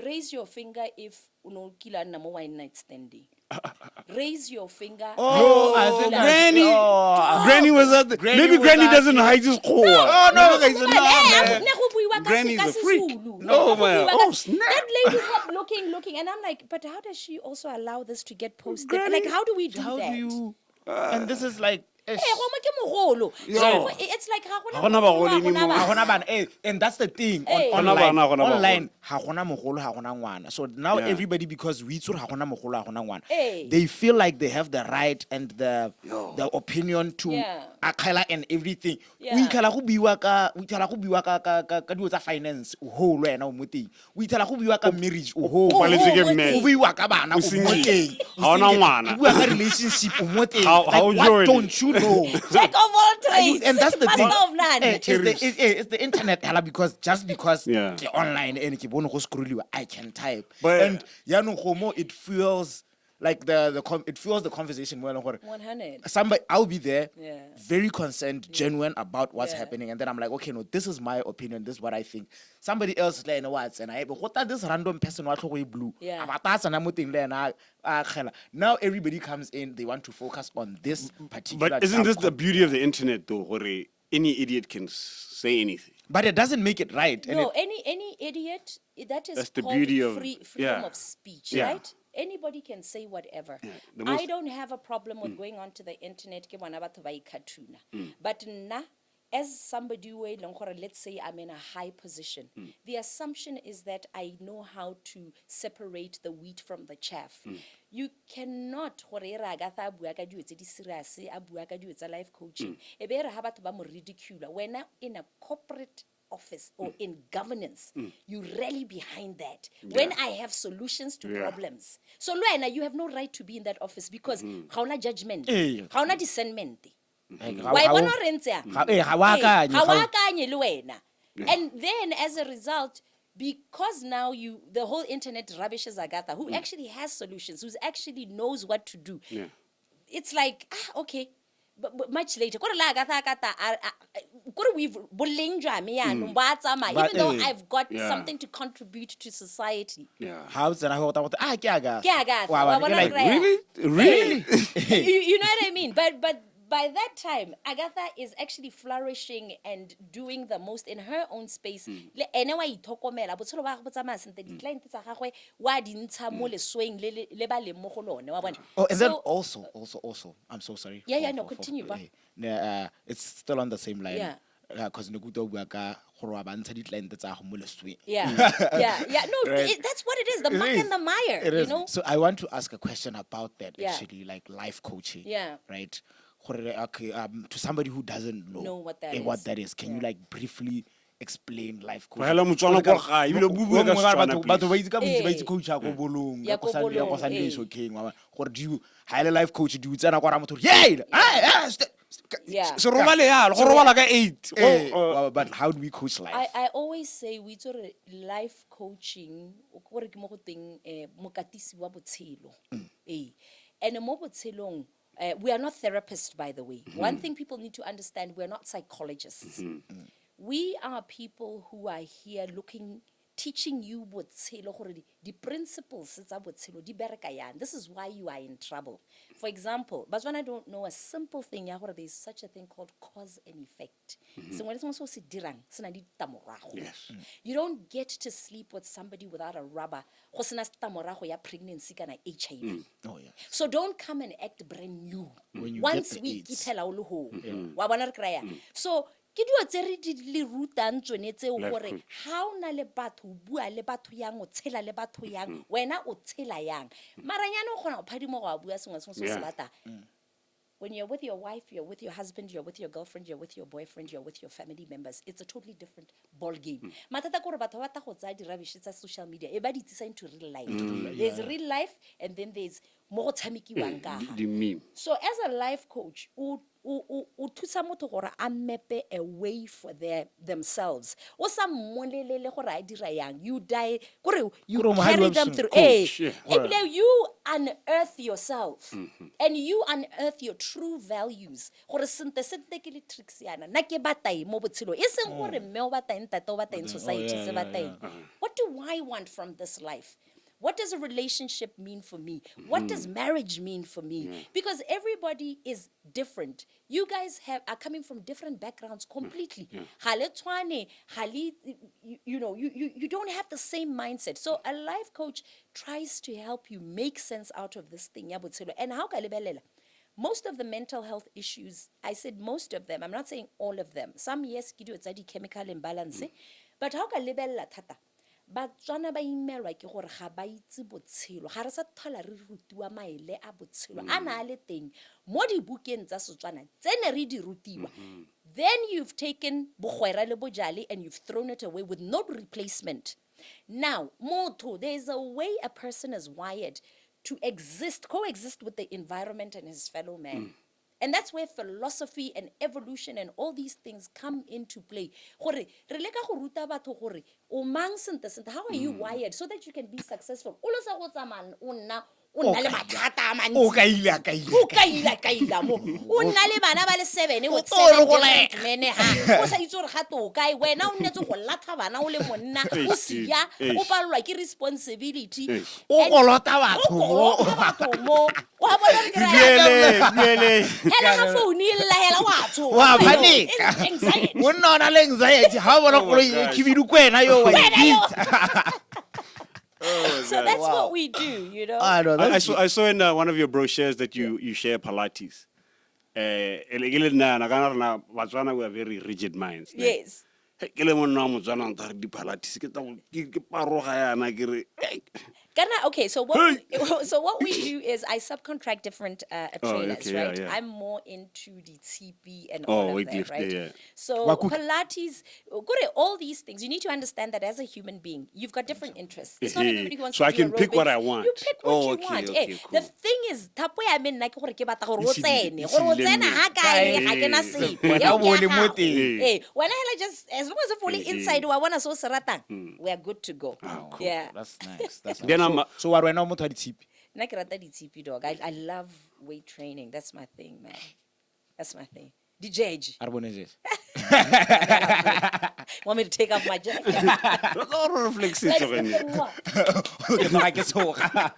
raise your finger if uno kila na mo wine night standing. Raise your finger. Oh, I think that's- Granny. oh. Granny was at the. Maybe was Granny at doesn't hide his core. Oh, no. Granny's a freak. No, No, man. Oh, snap. That lady kept looking, and I'm like, but how does she also allow this to get posted? Granny, Like, how do we do How that? do you and this is like Hey, so it's like Ha gona bagolo anymore. ha gona bana and that's the thing Hey. online Ha gona online ha gona mogolo ha gona ngwana so now Yeah. everybody because we tsho ha gona mogolo ha gona ngwana Hey. they feel like they have the right and the opinion to Yeah. akala and everything Yeah. we ikhala go biwa ka dilo tsa finance o ho le wena o moteng we ikhala go biwa ka marriage o ho paletswe ke oh, mme. o buiwa ka bana o moteng Ha ona ngwana. o bua ka relationship o moteng Ha- ha o like what join. don't you know Jack of all trades. and that's the Master thing. of none. It's the internet, hella, because just because Yeah. ke online and ke bone go scroll I can type. But- And ya no homo it feels like it fuels the conversation more. 100. Somebody, I'll be there, Yeah. very concerned, genuine about what's Yeah. happening, and then I'm like, okay, no, this is my opinion, this is what I think. Somebody else is like, you know what, and I, but what that this random person what blue, Yeah. now everybody comes in, they want to focus on this particular. But isn't this dumb the beauty of the internet, though? Where any idiot can say anything. But it doesn't make it right. And No, it- any idiot, that is That's the called beauty of- freedom yeah. of speech, Yeah. right? Anybody can say whatever. the most- I don't have a problem with going onto the internet, ke bona batho ba ikatuna. But nna, as somebody who, let's say I'm in a high position, the assumption is that I know how to separate the wheat from the chaff. You cannot, gore e re Agatha a bua ka dilo tse di serious, a bua ka dilo tsa life coaching. E be e re ha batho ba mo ridicule. When in a corporate office or in governance, you rally behind that. When I have solutions to problems. So Luena, you have no right to be in that office because hauna judgment, Eh. hauna discernment. Like, Wa e bona hore ntse yang? ga wa akanye, Ha wa ga o- akanye le wena. And then as a result, because now the whole internet rubbishes Agatha, who actually has solutions, who actually knows what to do. Yeah. It's like, okay, but much later. Kore la Agatha, kore we've boleng jwa me yanong ba tsamaya, But, even though eh, I've got yeah. something to contribute to society. Yeah. How is it? Ke Agatha. Ke Agatha, Wa wa bona, bona you're like, kry-a. Really? You know what I mean? But by that time, Agatha is actually flourishing and doing the most in her own space. Le ene wa ithokomela, botshelo ba gagwe bo tsamaya sentle, di-client tsa gagwe wa di ntsha mo lesweng le ba leng mo go lone, wa bona? Oh, and then So- also, I'm so sorry. Yeah, no, continue, pa. It's still on the same line. Yeah. because ne kuta o bua ka gore wa bantsha di-client tsa gago mo lesweng. Yeah. No, that's what it is. The muck and the mire, It you is. know? So I want to ask a question about that, Yeah. actually, like life coaching. Yeah. Right? Okay, to somebody who doesn't know, What that what is. that is, can you Yeah. like briefly explain life coaching? Tlogela Motswana ko gae, ebile o bue ka Setswana, Batho ba itse ka bontsi ba Eh. itse coach ya ko bolong Ya ko bolong, Sunday eh. is okay gore do you ha ele life coach do you tsena kwa ra motho yeah Yeah. se robale yalo go robala ka 8 but how do we coach life? I always say we tsore life coaching o gore ke mo go teng mokatisi wa botshelo. And mo botshelong we are not therapists, by the way. One thing people need to understand, we're not psychologists. We are people who are here teaching you botshelo gore the principles tsa botshelo di bereka yang. This is why you are in trouble. For example, Botswana don't know a simple thing ya gore there's such a thing called cause and effect. Sengwe le sengwe se o se dirang se na di tamorago. Yes. You don't get to sleep with somebody without a rubber go sena tamorago ya pregnancy kana HIV. Oh yeah. So don't come and act brand new. When you Once get the we AIDS. keep o le ho. Wa bona re kraya. So ke dio tse re di le rutang tsone tse gore ha o na le batho o bua le batho yang o tshela le batho yang wena o tshela yang maranyane o gona o phadimo go a bua sengwe se se bata. When you're with your wife, you're with your husband, you're with your girlfriend, you're with your boyfriend, you're with your family members, it's a totally different ball game. Matata ko re batho ba ta go tsaya di rubbish tsa social media e ba di tsisa into real life. There's real life and then there's mo go tshamekiwang ka. the meme. So as a life coach, o thusa motho gore a mepe a way for themselves. O sa mmolelele gore a dira yang. You die, gore you Kore o carry mohadi wa them bosong. through. Coach, yeah. Ebile you unearth yourself. And you unearth your true values. Gore sente ke le Triccs yana. Na ke batai mo botshelo. E seng gore mme o batai ntate o batai society se batai. What do I want from this life? What does a relationship mean for me? What does marriage mean for me? Because everybody is different. You guys are coming from different backgrounds completely. You don't have the same mindset. So a life coach tries to help you make sense out of this thing. And how ka lebelela? Most of the mental health issues, I said most of them, I'm not saying all of them. Some, yes, ki dio tsa di chemical imbalance. But how ka lebelela thata? Batswana ba imelwa ke gore ga ba itse botshelo ga re sa thola re rutiwa maele a botshelo a na le teng mo dibukeng tsa Setswana tsene re di rutiwa. Then you've taken bogwera le bojale and you've thrown it away with no replacement. Now motho, there's a way a person is wired to coexist with the environment and his fellow man. And that's where philosophy and evolution and all these things come into play. Gore re leka go ruta batho gore o mang sente how are you wired so that you can be successful. O lo sa go tsamana o nna le mathata a mantsi. O ka ila mo. O nna le bana ba le 7 with 7 different men ha. O sa itse gore ga to kae wena o nnetse go latha bana o le monna o sia o palwa ke responsibility. o kolota batho mo Wa bona re Really. hela ga phone illa hela wa tsho. wa panika Anxiety. o nna o na le anxiety ha o bona Oh my koloi gosh. khibidu kwena yo wa So that's what we do, you know. I know I saw in one of your brochures that you share Pilates. Batswana we are very rigid minds. Yes. Ke le monna wa Motswana o ntare di Pilates ke paroga yana ke re Okay, so what we do is I subcontract different trainers, okay, yeah, right? yeah. I'm more into the TP and all of that, weightlifting, right? yeah. So Wakuki. Pilates, all these things, you need to understand that as a human being, you've got different interests. It's not everybody who wants So to I do can pick what aerobics. I want. You pick what Oh, you okay, want. okay, The cool. thing is, tapo ya me nna ke gore ke batla gore o tsene. Easily, Gore o easily tsena ha kae ga ke na sepe. Wena Eo o ke bone ya mo gago. teng. Wena hela just as long as o fole inside wa bona so se ratang, we are good to go. Yeah. That's nice. That's Then nice. So what wena o motho a ditshipi? Nna ke rata di-TP dog. I love weight training. That's my thing, man. That's my thing. DJ. A re bone je. Want me to take off my jacket? reflex Let's it get more. O ke nna ke soga.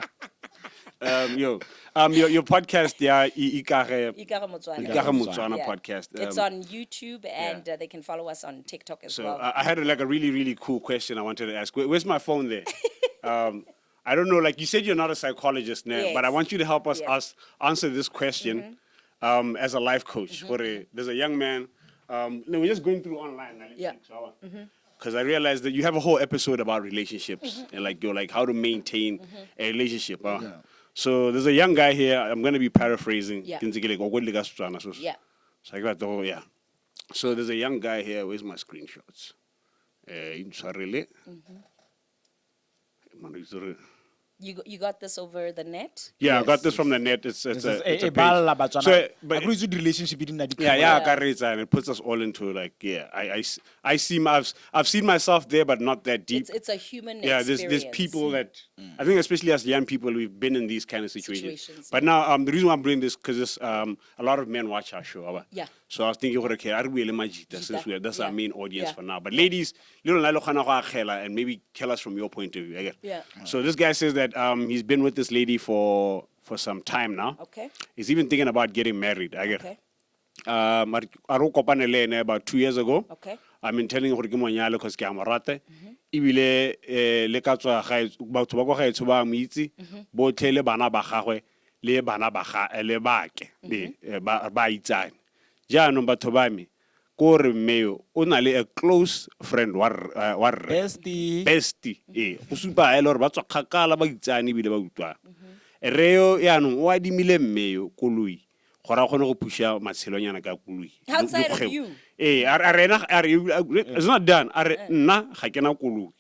Your podcast, yeah, Ikare Ikare Motswana. Motswana Yeah. podcast. It's on YouTube and they can follow us on TikTok as So well. I had a really, really cool question I wanted to ask. Where's my phone there? I don't know, like you said, you're not a psychologist, now, but I Yes. want you to help us Yes. answer this question as a life coach. There's a young man No, we're just going through online. Yeah. Because I realized that you have a whole episode about relationships and like you're like how to maintain a relationship. So there's a young guy here. I'm gonna be paraphrasing. Yeah. Yeah. So I got the whole So there's a young guy here. Where's my screenshots? You got this over the net? Yeah, I got this from the net. It's This a, is it's a a page. balla Botswana. So, but- I agree with the relationship between the Yeah, Yeah. Kareza, and it puts us all into like, I see, I've seen myself there, but not that deep. It's a human Yeah, experience. there's people that I think, especially as young people, we've been in these kind of situations. But yeah. now, the reason why I'm bringing this because a lot of men watch our show. Yeah. So I was thinking, okay, I really majita since that's our Yeah. main audience Yeah. for now. But ladies, and maybe tell us from your point of view. I get. Yeah. So this guy says that he's been with this lady for some time now. Okay. He's even thinking about getting married. I get. Okay. About 2 years ago. Okay. I'm in telling gore ke monyale because ke a mo rata ebile le ka tswa batho ba go gaetsho ba mo itse botlhe le bana ba gagwe le bana ba le bake ba itsane jaanong batho ba me ko re mmeo o na le a close friend wa Bestie. go supa ele gore ba tswa kgakala ba itsane ebile ba utlwana reo yaanong o adimile mmeo koloi gore a kgone go pusha matshelonyana ka koloi Outside of you. it's not done nna ga ke na koloi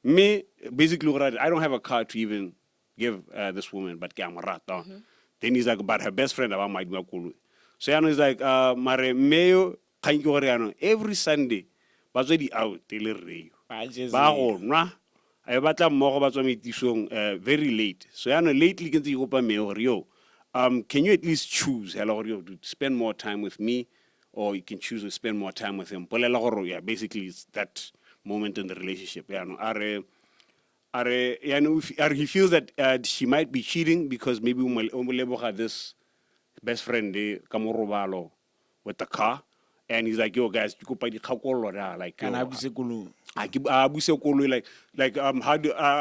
me basically I don't have a car to even give this woman but ke a mo rata then he's like but her best friend about my koloi so he's like mare meo kgang ke gore yaanong every Sunday ba tswe di out le reo ba go nwa a batla mmogo ba tswa metisong very late so yaanong lately ke ntse ke kopa meo gore yo can you at least choose to spend more time with me or you can choose to spend more time with him basically it's that moment in the relationship he feels that she might be cheating because maybe had this best friend with the car and he's like yo guys you could like Can I be sekulung?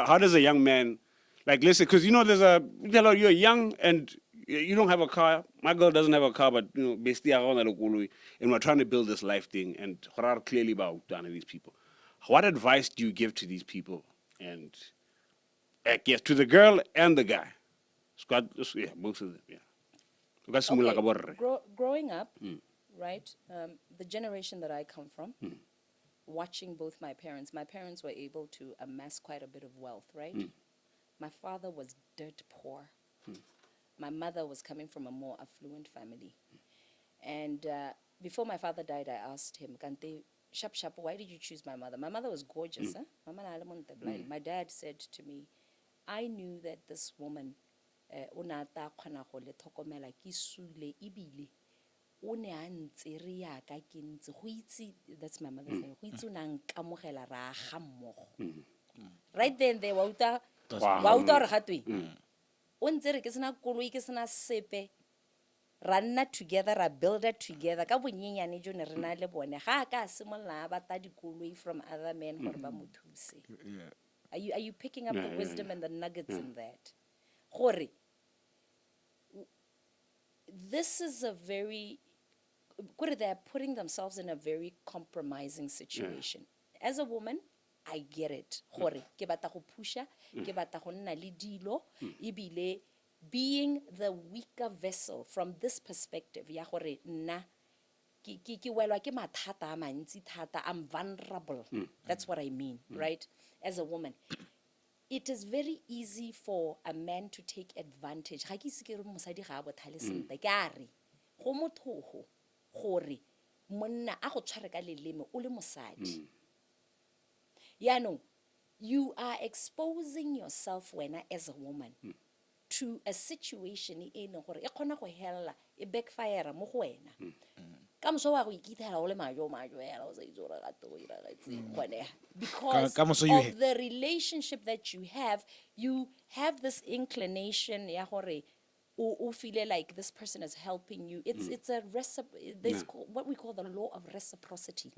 how does a young man like listen because you're young and you don't have a car my girl doesn't have a car but basically and we're trying to build this life thing and clearly about these people what advice do you give to these people and yes to the girl and the guy both of them Okay. Growing up, right, the generation that I come from, watching both my parents were able to amass quite a bit of wealth, right? My father was dirt poor. My mother was coming from a more affluent family. And before my father died, I asked him, Kante, Shap, why did you choose my mother? My mother was gorgeous. Mama na alam mo nte blind. My dad said to me, I knew that this woman, ona ta khona go le thokomela ki sule ibile o ne a ntse re ya ka ke ntse go itse that's my mother's name go itse o nang kamogela ra ga mmogo right then they wa uta re gatwe o ntse re ke sena koloi ke sena sepe ra nna together ra build it together ka bonyenyane jone re na le bone ga ka simolla ba ta dikoloi from other men gore ba mo thuse are you picking up the wisdom and the nuggets in that gore this is a very they're putting themselves in a very compromising situation. As a woman, I get it. Gore ke batla go pusha, ke batla go nna le dilo, ebile being the weaker vessel from this perspective ya gore nna ki welwa ke mathata a mantsi thata I'm vulnerable. That's what I mean, right? As a woman. It is very easy for a man to take advantage. Ga ke se ke re mosadi ga a bothale sentle ke a re go motho gore monna a go tshware ka leleme o le mosadi. Yaanong you are exposing yourself wena as a woman to a situation e leng gore e kgona go hella e backfire mo go wena. Ka moso wa go ikithela o le majo ela o sa itse gore ga to ira ga tseng gone because of the relationship that you have this inclination ya gore o feel like this person is helping you. It's a there's what we call the law of reciprocity.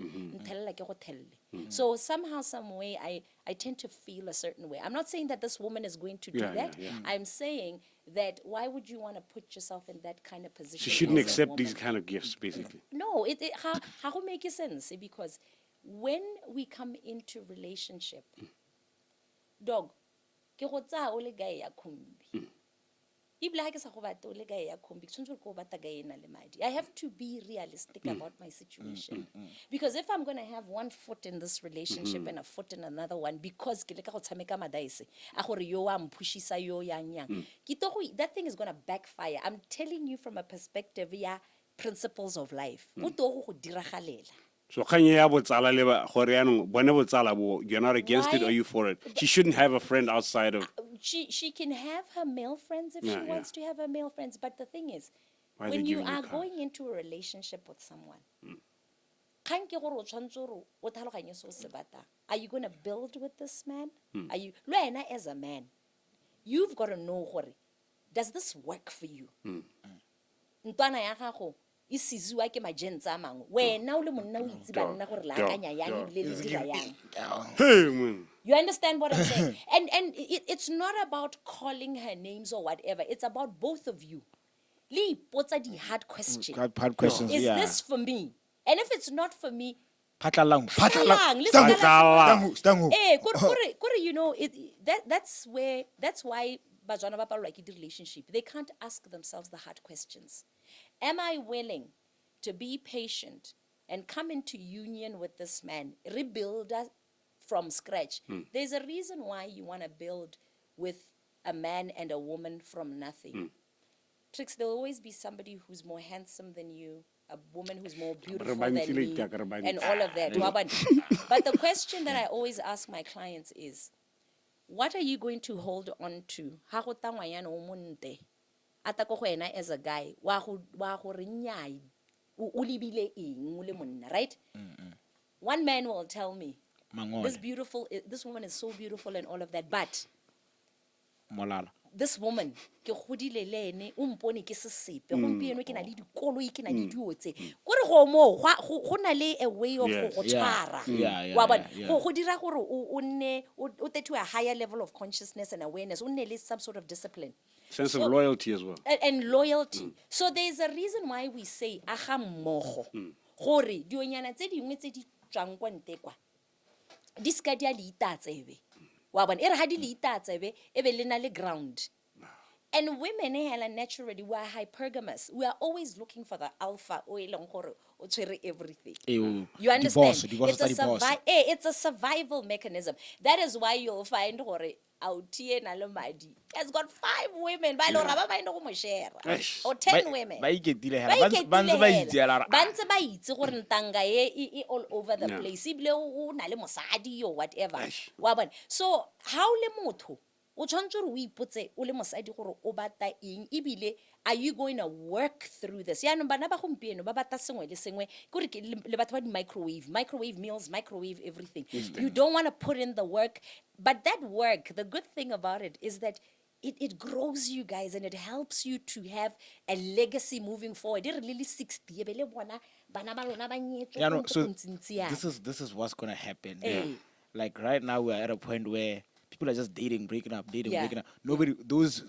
So somehow, some way, I tend to feel a certain way. I'm not saying that this woman is going to do that. I'm saying that why would you want to put yourself in that kind of position? She shouldn't as a accept these woman? kind of gifts, basically. No, how go make sense? Because when we come into relationship, dog, ke go tsaya o le gae ya khumbi. Ebile ha ke sa go bata o le gae ya khumbi, ke tshwanetse gore ke go bata gae e na le madi. I have to be realistic about my situation. Because if I'm going to have one foot in this relationship and a foot in another one, because ke leka go tshameka madaese, a gore yo wa mphushisa yo yang yang, that thing is going to backfire. I'm telling you from a perspective, yeah, principles of life. Go to go diragalela. So kanye ya botsala le ba gore yanong bone botsala bo, you're not against it Why- or you for it? She shouldn't have a friend outside of. She can have her male friends if Yeah, she yeah. wants to have her male friends, but the thing is, Why are they when you giving you are cards? going into a relationship with someone, kgang ke gore o tshwantse gore o tlhaloganye se o se batang. Are you going to build with this man? Are you le wena as a man, you've got to know gore, does this work for you? Ntwana ya gago e siziwa ke majentse a mangwe, wena o le monna o itse banna gore le akanya yang ebile le dira yang. Hey, man. You understand what I'm saying? And it's not about calling her names or whatever. It's about both of you. Lee, what's the hard question? Hard questions, Is yeah. this for me? And if it's not for me, Phatlalang. Phatlalang, listen, Phatlalang. Stango. you know, that's why Botswana ba palelwa ke di relationship. They can't ask themselves the hard questions. Am I willing to be patient and come into union with this man, rebuild us from scratch? There's a reason why you want to build with a man and a woman from nothing. Tricks, there'll always be somebody who's more handsome than you, a woman who's more beautiful than me, and all of that. But the question that I always ask my clients is, what are you going to hold on to? Ha go ta ngwanyana o monte, ata ko go wena as a guy, wa go re nnyai, o lebile eng, o le monna, right? One man will tell me, this woman is so beautiful and all of that, but Molala. this woman, ke godile le ene, o mpone ke sesepe, gompieno ke na le dikoloi, ke na le dio tse. Kore go mo go na le a way of Yes. go tshwara. Yeah, Wa bona? yeah. Go dira gore o nne o te to a higher level of consciousness and awareness, o nne le some sort of discipline. Sense of loyalty as well. And loyalty. So there's a reason why we say aga mmogo. Gore dionyana tse dingwe tse di tswang kwa nte kwa, di ska di a le itatsebe. Wa bona, ere ha di le itatsebe, ebe le na le ground. And women, hela, naturally, we are hypergamous. We are always looking for the alpha, o e leng gore o tshwere everything. You understand? It's a survival mechanism. That is why you'll find gore Autie na le madi has got 5 women ba lo raba ba ino go mo share, or 10 women. Ba iketile hela. Ba Ba ntse ba iketile itse hela. hela. Ba ntse ba itse gore ntanga e all over the place. Ibile o na le mosadi or whatever. Wa bona? So how le motho o tshwantse gore o ipotse o le mosadi gore o bata eng, ebile are you going to work through this? Ya no bana ba gompieno ba bata sengwe le sengwe gore ke le batho ba di microwave meals, microwave everything. You don't want to put in the work, but that work, the good thing about it is that it grows you guys and it helps you to have a legacy moving forward. It really 60 e be le bona bana ba lona ba nyetswe Yeah, no, go so ntsi ya. this is what's gonna happen. Eh. Like right now we're at a point where people are just dating, breaking up. Yeah. Nobody those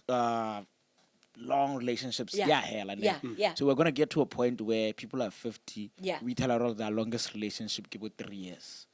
long relationships. Yeah. Hell, Yeah. So we're gonna get to a point where people are 50. Yeah. We tell our their longest relationship give it 3 years.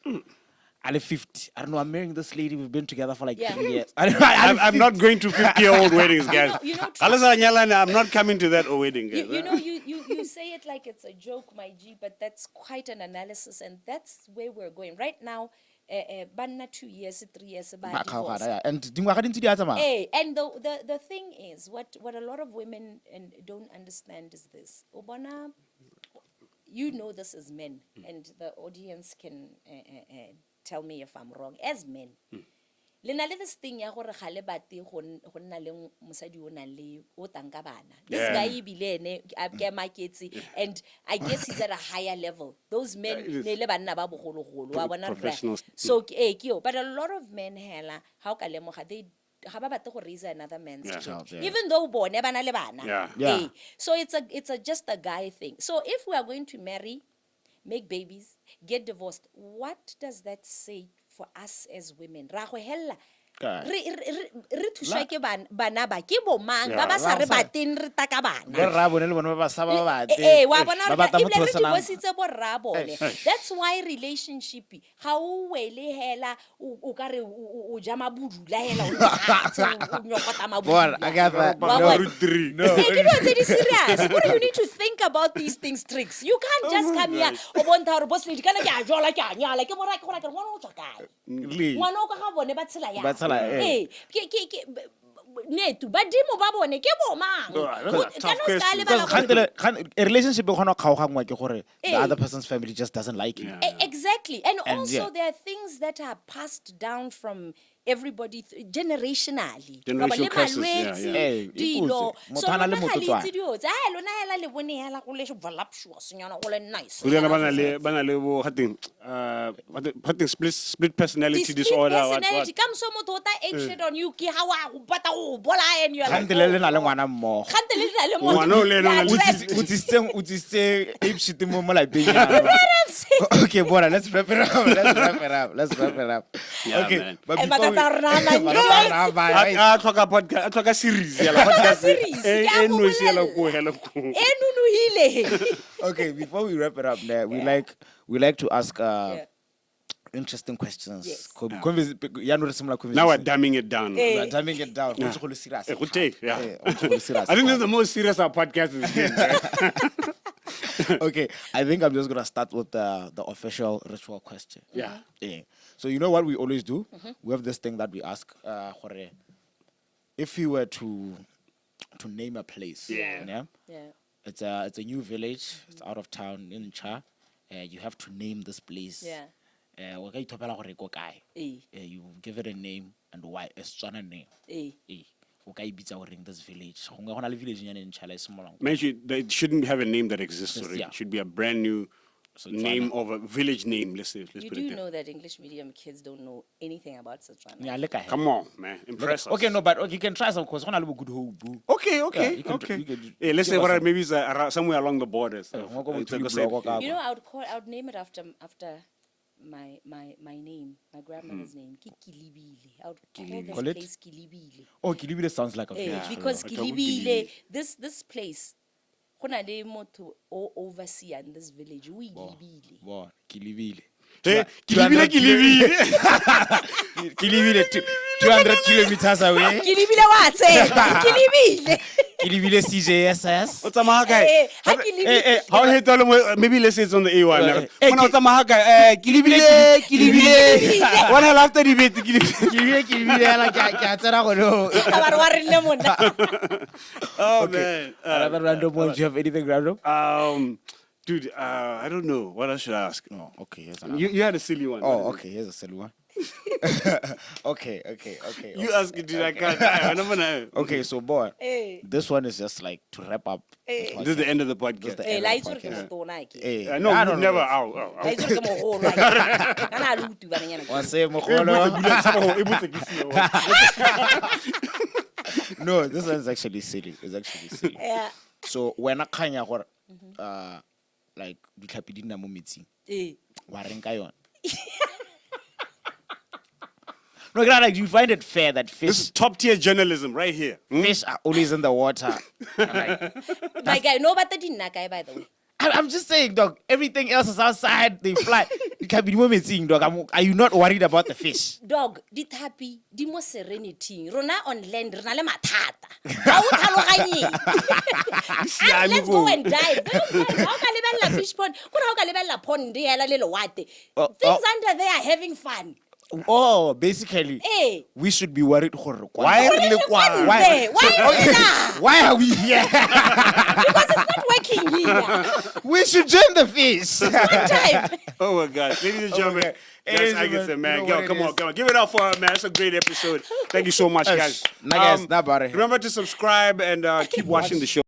I'm 50. I don't know. I'm marrying this lady. We've been together for like 3 years. I'm not going to 50-year-old weddings, guys. You know, I'm not coming to that wedding, guys. You know, you say it like it's a joke, my G, but that's quite an analysis, and that's where we're going right now. Banna 2 years, 3 years, ba divorce. And dingwaga di ntse di a tsamaya. And the thing is, what a lot of women don't understand is this. Obana, you know this as men, and the audience can tell me if I'm wrong. As men, le na le this thing ya gore ga le bate go nna le mosadi o nang le o tanga bana. This Yeah. guy ibile ne a ke maketsi, and I guess he's at a higher level. Those men ne le banna ba bogologolo wa bona rra. Professionals. So kio, but a lot of men hela how ka lemoga they ga ba bate go raise another man's Yeah. child, Yeah. even though bone bana le bana. Yeah. So it's just a guy thing. So if we are going to marry, make babies, get divorced, what does that say for us as women? Ra go hella re thusa ke bana ba ke bomang ba ba sa re bateng re taka bana borra bone le bone ba sa ba bate wa bona ba bata re motho o re senang- divorcitse borra bone that's why relationship ga o wele hela o ka re o jama budula hela o nyokota Bona, mabudula Agatha, Wa no. bona? No. Ke dilo tse di serious Kore you need to think about these things Tricks you can't just come here o bonta hore boss lady kana ke a jola ke a nyala ke mora ke gora ke ngwana o tswa kae ngwana o ka ga bone ba tshela ya Ba tshela, ke netu badimo ba bone ke bomang kana o ska lebala gore- a relationship e kgona go kgaogangwa ke gore the other person's family just doesn't like you. Exactly. And also yeah. there are things that are passed down from everybody generationally. Generational Ba ba le curses, malwetse, Eh, dilo. ipotse, motho a na le lona ga le motsotswana. itse dio tse, lona hela le bone hela go le voluptuous nyana go le nice. Go dira bana le bo hateng split personality Split disorder personality come so motho o ta ape shit on you ke ha wa go pata go bolaya and you are like Gante le le na le ngwana mmogo. Gante le na le Ngwana o le ena o na le O tsisitse ape shit mo lapeng yana. Okay, Bona, let's wrap it up. Yeah, Okay, man. but Eh, before we... a tlhoka podcast a tlhoka series yala podcast series, ke a go noise yala bolela. ko hela ko Enunuhile. Okay, before we wrap it up, there we like to ask interesting questions. Yes. Ya no re similar now we're conversation. dumbing it down We are dumbing it down. Go to serious. Go take, yeah. Go to serious. I think this is the most serious our podcast is been, right? Okay, I think I'm just gonna start with the official ritual question. Yeah. So you know what we always do? We have this thing that we ask. If you were to name a place, Yeah. Yeah. it's a new village. It's out of town in Cha. You have to name this place. Yeah. Wa ka ithopela gore go kae. You give it a name and why a Tswana name. O ka ibitsa gore this village. Go ngwe go na le village nyane in Cha la simolong. Man, it shouldn't have a name that exists already. yeah. It should be a brand new name of a village name. Let's You put it do there. know that English medium kids don't know anything about Setswana. Yeah, look at Come on, man. Impress us. Okay, no, but okay, you can try some course. Go na le bo good hope. Okay. you can- Yeah, let's say give us what maybe it's somewhere along the borders. ngwa ko It's like Botuli I said, Bloko ka- You know, I would name it after my name, my grandmother's name, Kilibile. I would call Call this it? place Kilibile. Oh, Kilibile sounds like a village. Because I thought Kilibile, this place, hona le motho o overseer in this village. We Kilibile. Wow, Kilibile. Hey, 200 Kilibile. Kilibile, 200 kilometers away. Kilibile wa tse, Kilibile. Kilibile CJSS. O tsamaya kae? Ha Kilibile. How hit all maybe let's say it's on the A1. Hey, When I tsamaya kae? Kilibile. One after the bit Kilibile. Kilibile ala ke a tsena go no. Ka ba re wa rile mona. Oh man. Another random one. Do you have anything random? Dude, I don't know. What else should I ask? No. Okay, here's another. You had a silly one. Oh, okay. Here's a silly one. Okay. You ask it, dude. I can't. I never know. Okay, so boy, Eh. this one is just like to wrap up. This is the end of the podcast. the Eh, end la of itse the re ke podcast. motona ke. Eh, No, I we don't never. know. Ow. La itse re ke mogolo. Kana lu tu bana nyana. Wa se mogolo. No, this one is actually silly. It's actually silly. Yeah. So when I kanya gore like ditlhapi di nna mo metsing Eh. wa reng ka yona. No, like, do you find it fair that This is top tier journalism right here. fish are always in the water? Like, My guy, no but dinna kae by the way. I'm just saying, dog. Everything else is outside. They fly. You can be more missing, dog. Are you not worried about the fish? Dog, di thapi, di mo serenity. Rona on land, rona le mathata. Ha o tlhaloganye. Let's go and dive. How ka lebella fish pond? Ko how ka lebella pond di hela le loate. Things under there are having fun. Oh, basically, Eh. we should be worried. Why are we Why are we here? Because it's not working here. We should join the fish. Time. Oh my God, ladies and gentlemen, Okay. that's Ladies and Agatha, gentlemen, man. you know Yo, what come it on, is. come on, give it up for her, man. That's a great episode. Thank you so much, guys. Nah, guys, nah, buddy. Remember to subscribe and keep watching the show.